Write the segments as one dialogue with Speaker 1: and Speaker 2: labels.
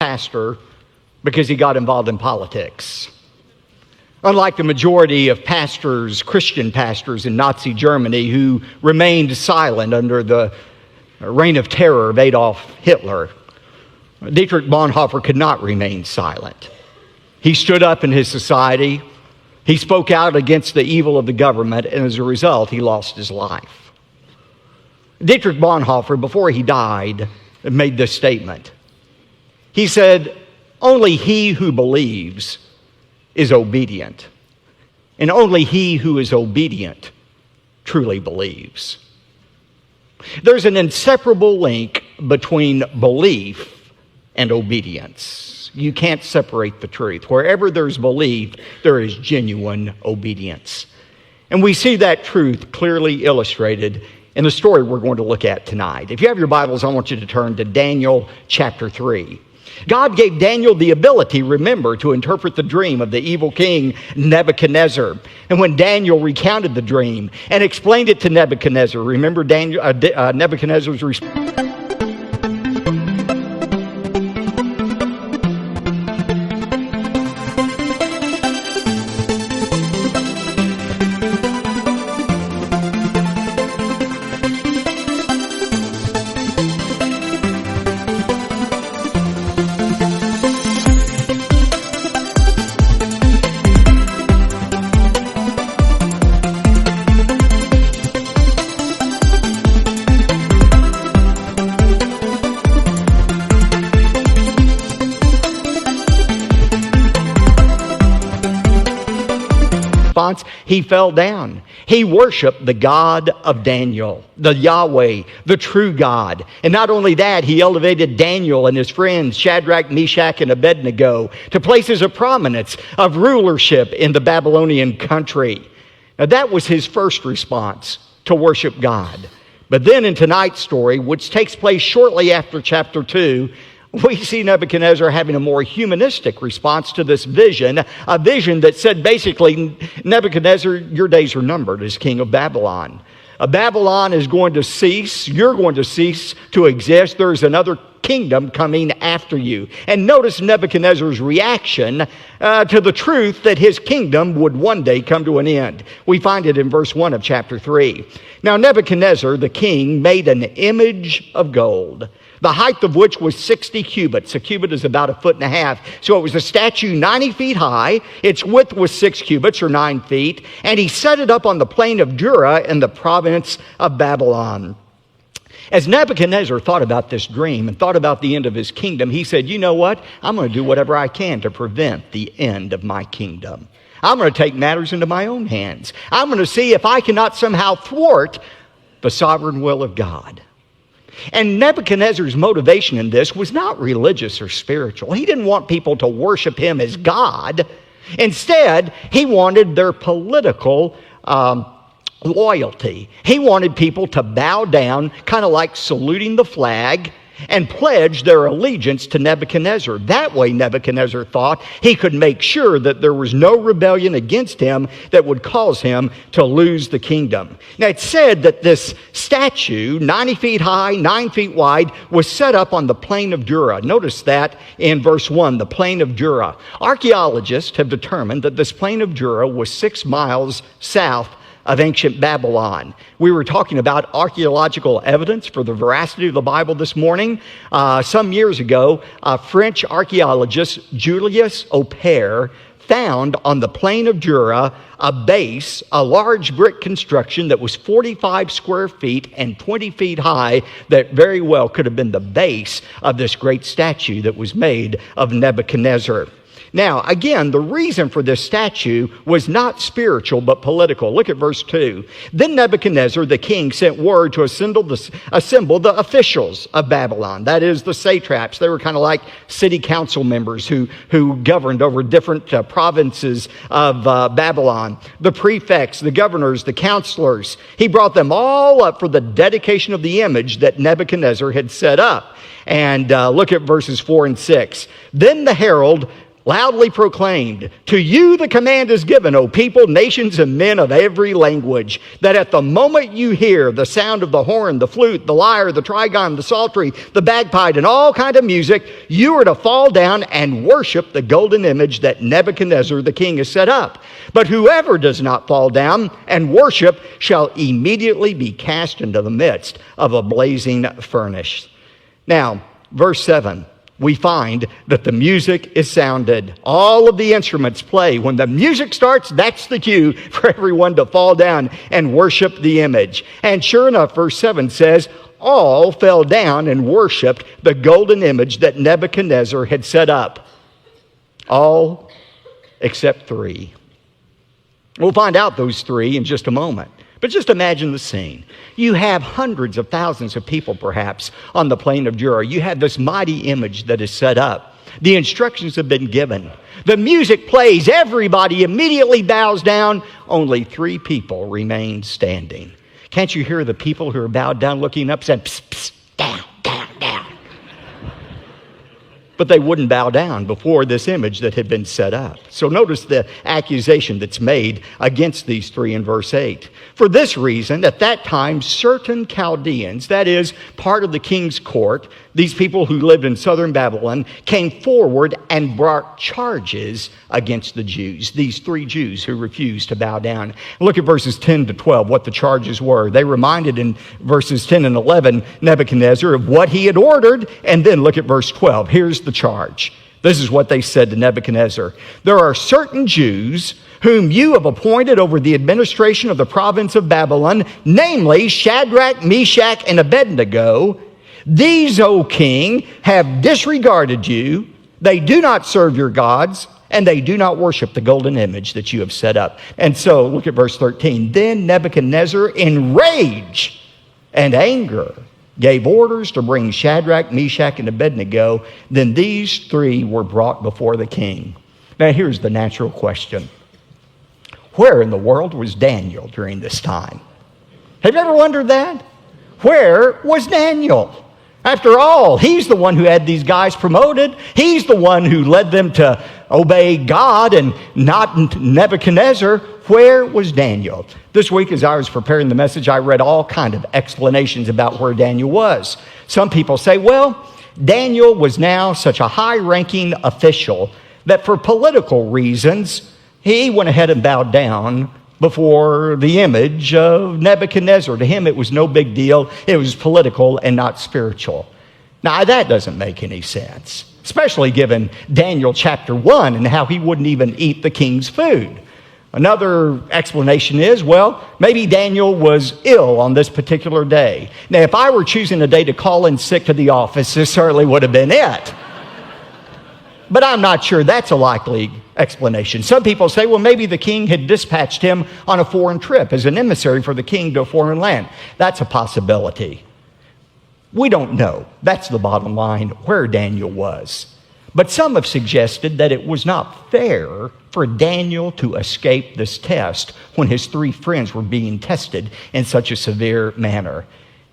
Speaker 1: pastor because he got involved in politics. Unlike the majority of pastors, Christian pastors in Nazi Germany who remained silent under the reign of terror of Adolf Hitler, Dietrich Bonhoeffer could not remain silent. He stood up in his society. He spoke out against the evil of the government, and as a result, he lost his life. Dietrich Bonhoeffer, before he died, made this statement. He said, "Only he who believes is obedient, and only he who is obedient truly believes." There's an inseparable link between belief and obedience. You can't separate the truth. Wherever there's belief, there is genuine obedience. And we see that truth clearly illustrated in the story we're going to look at tonight. If you have your Bibles, I want you to turn to Daniel chapter 3. God gave Daniel the ability, remember, to interpret the dream of the evil king Nebuchadnezzar. And when Daniel recounted the dream and explained it to Nebuchadnezzar, remember Nebuchadnezzar's response? He fell down. He worshiped the God of Daniel, the Yahweh, the true God. And not only that, he elevated Daniel and his friends, Shadrach, Meshach, and Abednego, to places of prominence, of rulership in the Babylonian country. Now that was his first response, to worship God. But then in tonight's story, which takes place shortly after chapter 2, we see Nebuchadnezzar having a more humanistic response to this vision, a vision that said basically, Nebuchadnezzar, your days are numbered as king of Babylon. Babylon is going to cease. You're going to cease to exist. There's another kingdom coming after you. And notice Nebuchadnezzar's reaction to the truth that his kingdom would one day come to an end. We find it in verse 1 of chapter 3. Now Nebuchadnezzar, the king, made an image of gold, the height of which was 60 cubits. A cubit is about 1.5 feet. So it was a statue 90 feet high. Its width was 6 cubits or 9 feet. And he set it up on the plain of Dura in the province of Babylon. As Nebuchadnezzar thought about this dream and thought about the end of his kingdom, he said, you know what? I'm going to do whatever I can to prevent the end of my kingdom. I'm going to take matters into my own hands. I'm going to see if I cannot somehow thwart the sovereign will of God. And Nebuchadnezzar's motivation in this was not religious or spiritual. He didn't want people to worship him as God. Instead, he wanted their political loyalty. He wanted people to bow down, kind of like saluting the flag, and pledge their allegiance to Nebuchadnezzar. That way, Nebuchadnezzar thought he could make sure that there was no rebellion against him that would cause him to lose the kingdom. Now, it's said that this statue, 90 feet high, 9 feet wide, was set up on the plain of Dura. Notice that in verse 1, the plain of Dura. Archaeologists have determined that this plain of Dura was 6 miles south of ancient Babylon. We were talking about archaeological evidence for the veracity of the Bible this morning. Some years ago, French archaeologist Julius Opère found on the plain of Dura a base, a large brick construction that was 45 square feet and 20 feet high that very well could have been the base of this great statue that was made of Nebuchadnezzar. Now, again, the reason for this statue was not spiritual, but political. Look at verse 2. Then Nebuchadnezzar, the king, sent word to assemble the officials of Babylon. That is, the satraps. They were kind of like city council members who governed over different provinces of Babylon. The prefects, the governors, the counselors. He brought them all up for the dedication of the image that Nebuchadnezzar had set up. And look at verses 4 and 6. Then the herald loudly proclaimed, "To you the command is given, O people, nations, and men of every language, that at the moment you hear the sound of the horn, the flute, the lyre, the trigon, the psaltery, the bagpipe, and all kind of music, you are to fall down and worship the golden image that Nebuchadnezzar the king has set up. But whoever does not fall down and worship shall immediately be cast into the midst of a blazing furnace." Now, verse 7. We find that the music is sounded. All of the instruments play. When the music starts, that's the cue for everyone to fall down and worship the image. And sure enough, verse 7 says, all fell down and worshiped the golden image that Nebuchadnezzar had set up. All except 3. We'll find out those 3 in just a moment. But just imagine the scene. You have hundreds of thousands of people, perhaps, on the plain of Jura. You have this mighty image that is set up. The instructions have been given. The music plays. Everybody immediately bows down. Only 3 people remain standing. Can't you hear the people who are bowed down looking up saying, "Psst, psst, down, down, down"? But they wouldn't bow down before this image that had been set up. So notice the accusation that's made against these 3 in verse 8. For this reason, at that time, certain Chaldeans, that is, part of the king's court, these people who lived in southern Babylon, came forward and brought charges against the Jews, these 3 Jews who refused to bow down. Look at verses 10 to 12, what the charges were. They reminded in verses 10 and 11 Nebuchadnezzar of what he had ordered, and then look at verse 12. Here's the charge. This is what they said to Nebuchadnezzar. There are certain Jews whom you have appointed over the administration of the province of Babylon, namely Shadrach, Meshach, and Abednego. These, O king, have disregarded you. They do not serve your gods, and they do not worship the golden image that you have set up. And so, look at verse 13. Then Nebuchadnezzar, in rage and anger, gave orders to bring Shadrach, Meshach, and Abednego. Then these 3 were brought before the king. Now here's the natural question. Where in the world was Daniel during this time? Have you ever wondered that? Where was Daniel? After all, he's the one who had these guys promoted. He's the one who led them to obey God and not Nebuchadnezzar. Where was Daniel? This week, as I was preparing the message, I read all kind of explanations about where Daniel was. Some people say, well, Daniel was now such a high-ranking official that for political reasons, he went ahead and bowed down before the image of Nebuchadnezzar. To him, it was no big deal. It was political and not spiritual. Now, that doesn't make any sense, especially given Daniel chapter 1 and how he wouldn't even eat the king's food. Another explanation is, well, maybe Daniel was ill on this particular day. Now, if I were choosing a day to call in sick to the office, this certainly would have been it. But I'm not sure that's a likely explanation. Some people say, well, maybe the king had dispatched him on a foreign trip as an emissary for the king to a foreign land. That's a possibility. We don't know. That's the bottom line, where Daniel was. But some have suggested that it was not fair for Daniel to escape this test when his 3 friends were being tested in such a severe manner.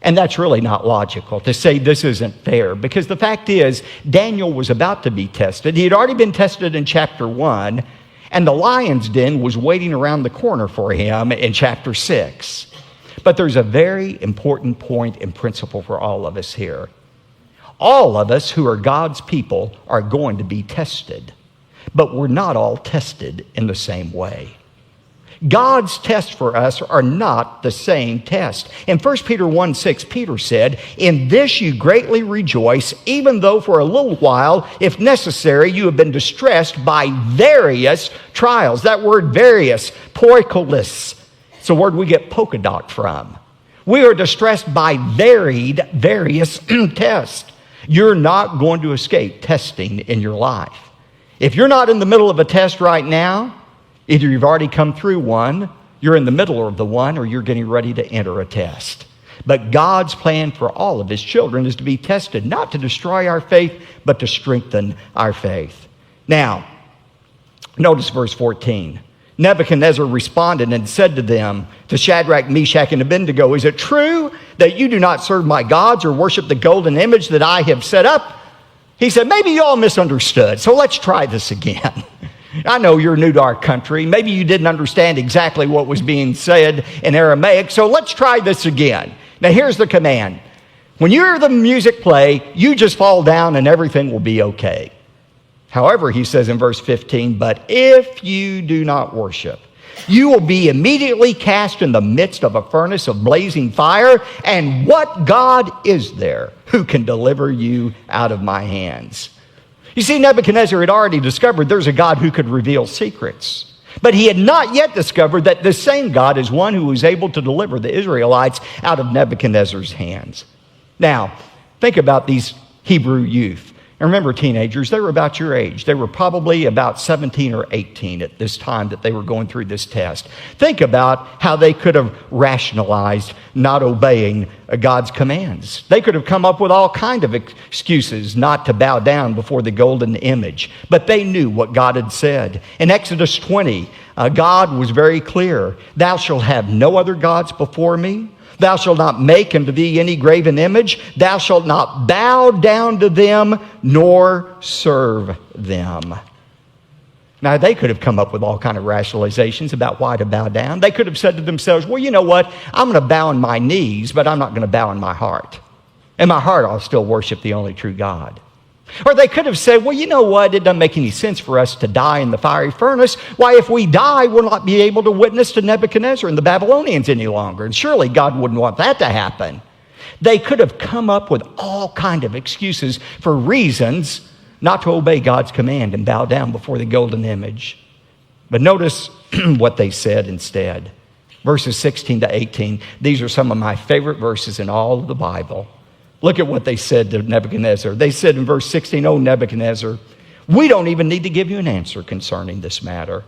Speaker 1: And that's really not logical to say this isn't fair, because the fact is Daniel was about to be tested. He had already been tested in chapter 1, and the lion's den was waiting around the corner for him in chapter 6. But there's a very important point and principle for all of us here. All of us who are God's people are going to be tested, but we're not all tested in the same way. God's tests for us are not the same test. In 1 Peter 1:6, Peter said, "In this you greatly rejoice, even though for a little while, if necessary, you have been distressed by various trials." That word various, poikolis, it's the word we get polka dot from. We are distressed by various tests. You're not going to escape testing in your life. If you're not in the middle of a test right now, either you've already come through one, you're in the middle of the one, or you're getting ready to enter a test. But God's plan for all of his children is to be tested, not to destroy our faith, but to strengthen our faith. Now, notice verse 14. Nebuchadnezzar responded and said to them, to Shadrach, Meshach, and Abednego, "Is it true that you do not serve my gods or worship the golden image that I have set up?" He said, maybe you all misunderstood, so let's try this again. I know you're new to our country. Maybe you didn't understand exactly what was being said in Aramaic, so let's try this again. Now here's the command. When you hear the music play, you just fall down and everything will be okay. However, he says in verse 15, but if you do not worship, you will be immediately cast in the midst of a furnace of blazing fire. And what God is there who can deliver you out of my hands? You see, Nebuchadnezzar had already discovered there's a God who could reveal secrets. But he had not yet discovered that this same God is one who was able to deliver the Israelites out of Nebuchadnezzar's hands. Now, think about these Hebrew youth. And remember, teenagers, they were about your age. They were probably about 17 or 18 at this time that they were going through this test. Think about how they could have rationalized not obeying God's commands. They could have come up with all kinds of excuses not to bow down before the golden image. But they knew what God had said. In Exodus 20, God was very clear. Thou shalt have no other gods before me. Thou shalt not make unto thee any graven image. Thou shalt not bow down to them, nor serve them. Now, they could have come up with all kinds of rationalizations about why to bow down. They could have said to themselves, well, you know what? I'm going to bow on my knees, but I'm not going to bow in my heart. In my heart, I'll still worship the only true God. Or they could have said, well, you know what? It doesn't make any sense for us to die in the fiery furnace. Why, if we die, we'll not be able to witness to Nebuchadnezzar and the Babylonians any longer. And surely God wouldn't want that to happen. They could have come up with all kinds of excuses for reasons not to obey God's command and bow down before the golden image. But notice what they said instead. Verses 16 to 18. These are some of my favorite verses in all of the Bible. Look at what they said to Nebuchadnezzar. They said in verse 16, "O Nebuchadnezzar, we don't even need to give you an answer concerning this matter.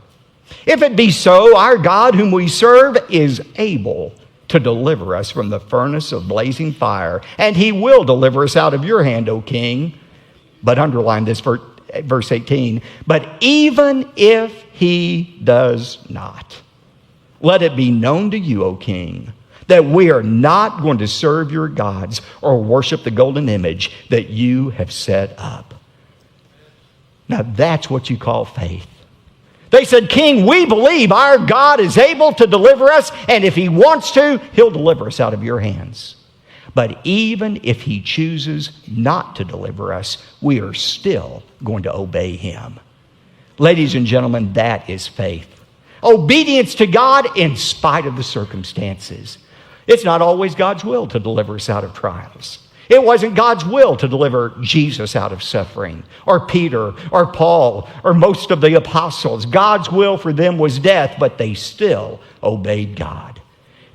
Speaker 1: If it be so, our God whom we serve is able to deliver us from the furnace of blazing fire, and he will deliver us out of your hand, O king." But underline this verse 18, "But even if he does not, let it be known to you, O king, that we are not going to serve your gods or worship the golden image that you have set up." Now that's what you call faith. They said, "King, we believe our God is able to deliver us, and if he wants to, he'll deliver us out of your hands. But even if he chooses not to deliver us, we are still going to obey him." Ladies and gentlemen, that is faith. Obedience to God in spite of the circumstances. It's not always God's will to deliver us out of trials. It wasn't God's will to deliver Jesus out of suffering, or Peter, or Paul, or most of the apostles. God's will for them was death, but they still obeyed God.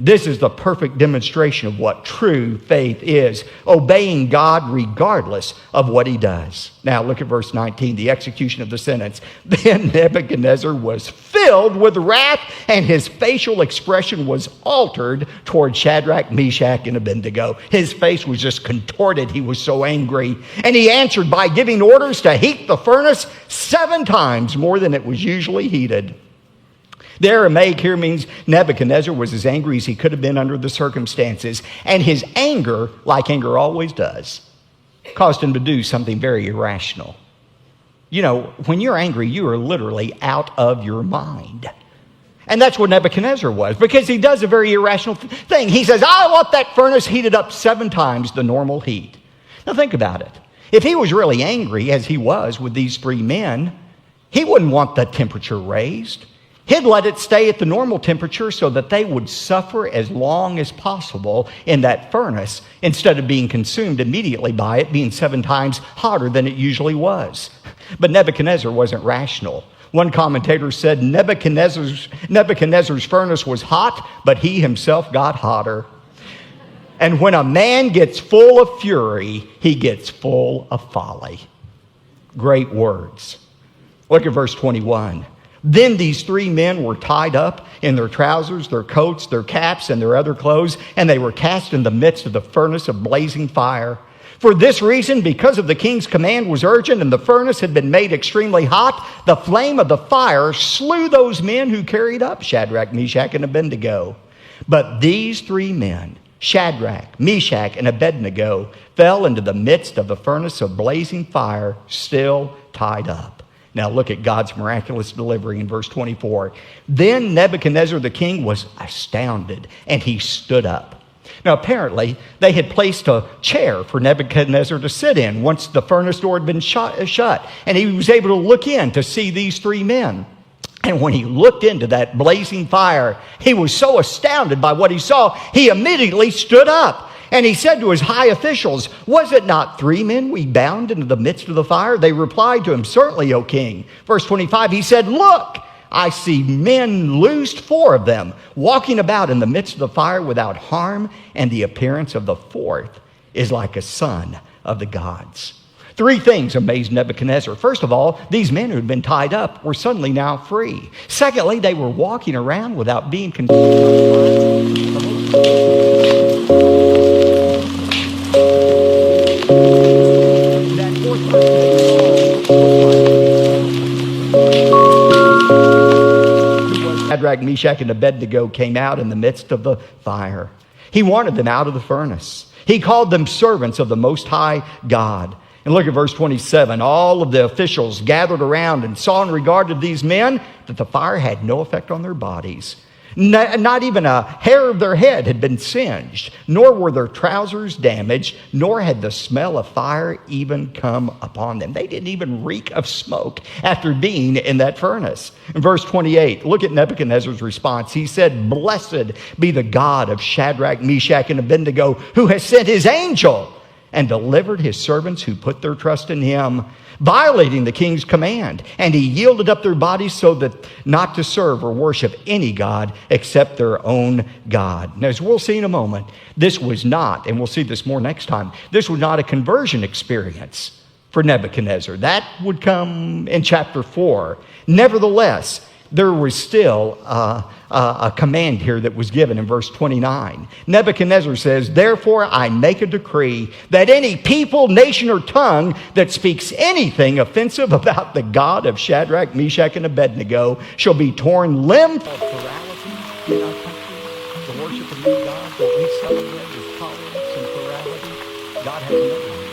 Speaker 1: This is the perfect demonstration of what true faith is, obeying God regardless of what he does. Now look at verse 19, the execution of the sentence. "Then Nebuchadnezzar was filled with wrath, and his facial expression was altered toward Shadrach, Meshach, and Abednego." His face was just contorted. He was so angry. And he answered by giving orders to heat the furnace 7 times more than it was usually heated. The Aramaic here means Nebuchadnezzar was as angry as he could have been under the circumstances. And his anger, like anger always does, caused him to do something very irrational. You know, when you're angry, you are literally out of your mind. And that's what Nebuchadnezzar was, because he does a very irrational thing. He says, "I want that furnace heated up 7 times the normal heat." Now think about it. If he was really angry, as he was with these 3 men, he wouldn't want the temperature raised. He'd let it stay at the normal temperature so that they would suffer as long as possible in that furnace instead of being consumed immediately by it being 7 times hotter than it usually was. But Nebuchadnezzar wasn't rational. One commentator said Nebuchadnezzar's furnace was hot, but he himself got hotter. And when a man gets full of fury, he gets full of folly. Great words. Look at verse 21. "Then these 3 men were tied up in their trousers, their coats, their caps, and their other clothes, and they were cast in the midst of the furnace of blazing fire. For this reason, because of the king's command was urgent, and the furnace had been made extremely hot, the flame of the fire slew those men who carried up Shadrach, Meshach, and Abednego. But these 3 men Shadrach, Meshach, and Abednego fell into the midst of the furnace of blazing fire, still tied up. Now look at God's miraculous delivery in verse 24. Then Nebuchadnezzar the king was astounded, and he stood up. Now apparently, they had placed a chair for Nebuchadnezzar to sit in once the furnace door had been shut, and he was able to look in to see these three men. And when he looked into that blazing fire, he was so astounded by what he saw, he immediately stood up. And he said to his high officials, "Was it not three men we bound into the midst of the fire?" They replied to him, "Certainly, O king." Verse 25, he said, "Look, I see men loosed, four of them, walking about in the midst of the fire without harm, and the appearance of the fourth is like a son of the gods." Three things amazed Nebuchadnezzar. First of all, these men who had been tied up were suddenly now free. Secondly, they were walking around without being Shadrach, Meshach, and Abednego came out in the midst of the fire. He wanted them out of the furnace. He called them servants of the Most High God. And look at verse 27. All of the officials gathered around and saw in regard to these men that the fire had no effect on their bodies. Not even a hair of their head had been singed, nor were their trousers damaged, nor had the smell of fire even come upon them. They didn't even reek of smoke after being in that furnace. In verse 28, look at Nebuchadnezzar's response. He said, "Blessed be the God of Shadrach, Meshach, and Abednego, who has sent his angel and delivered his servants who put their trust in him, violating the king's command. And he yielded up their bodies so that not to serve or worship any god except their own God." Now, as we'll see in a moment, this was not, and we'll see this more next time, this was not a conversion experience for Nebuchadnezzar. That would come in chapter 4. Nevertheless, there was still a command here that was given in verse 29. Nebuchadnezzar says, "Therefore I make a decree that any people, nation, or tongue that speaks anything offensive about the God of Shadrach, Meshach, and Abednego shall be torn limb from plurality in our country. The worship of new God, what we celebrate is tolerance and plurality. God has never been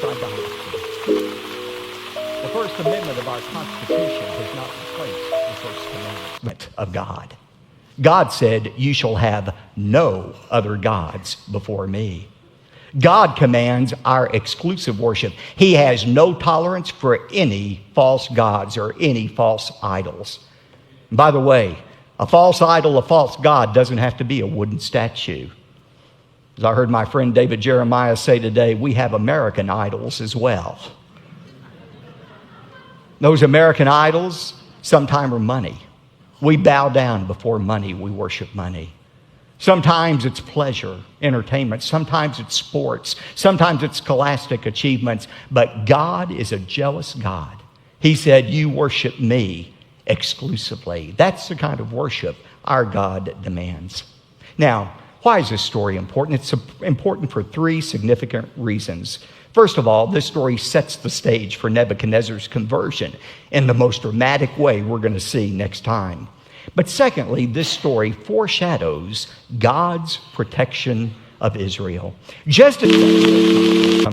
Speaker 1: for idolatry. The First Amendment of our Constitution has not replaced the First Amendment of God. God said, "You shall have no other gods before me." God commands our exclusive worship. He has no tolerance for any false gods or any false idols. And by the way, a false idol, a false god doesn't have to be a wooden statue. As I heard my friend David Jeremiah say today, we have American idols as well. Those American idols sometimes are money. We bow down before money. We worship money. Sometimes it's pleasure, entertainment. Sometimes it's sports. Sometimes it's scholastic achievements. But God is a jealous God. He said, "You worship me exclusively." That's the kind of worship our God demands. Now, why is this story important? It's important for three significant reasons. First of all, this story sets the stage for Nebuchadnezzar's conversion in the most dramatic way we're going to see next time. But secondly, this story foreshadows God's protection of Israel. Just as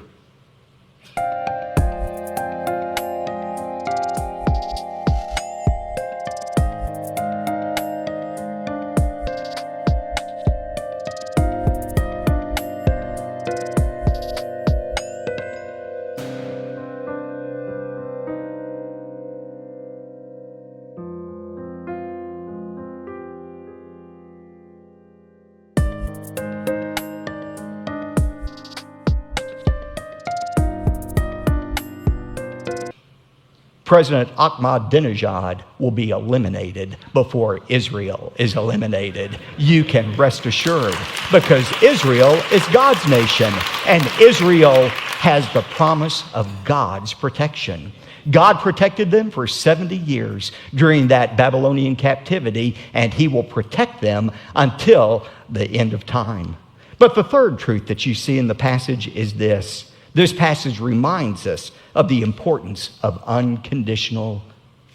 Speaker 1: President Ahmadinejad will be eliminated before Israel is eliminated. You can rest assured, because Israel is God's nation, and Israel has the promise of God's protection. God protected them for 70 years during that Babylonian captivity, and he will protect them until the end of time. But the third truth that you see in the passage is this. This passage reminds us of the importance of unconditional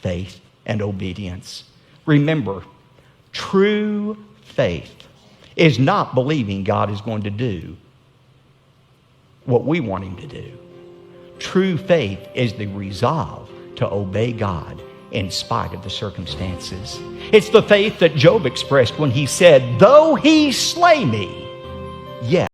Speaker 1: faith and obedience. Remember, true faith is not believing God is going to do what we want him to do. True faith is the resolve to obey God in spite of the circumstances. It's the faith that Job expressed when he said, though he slay me, yet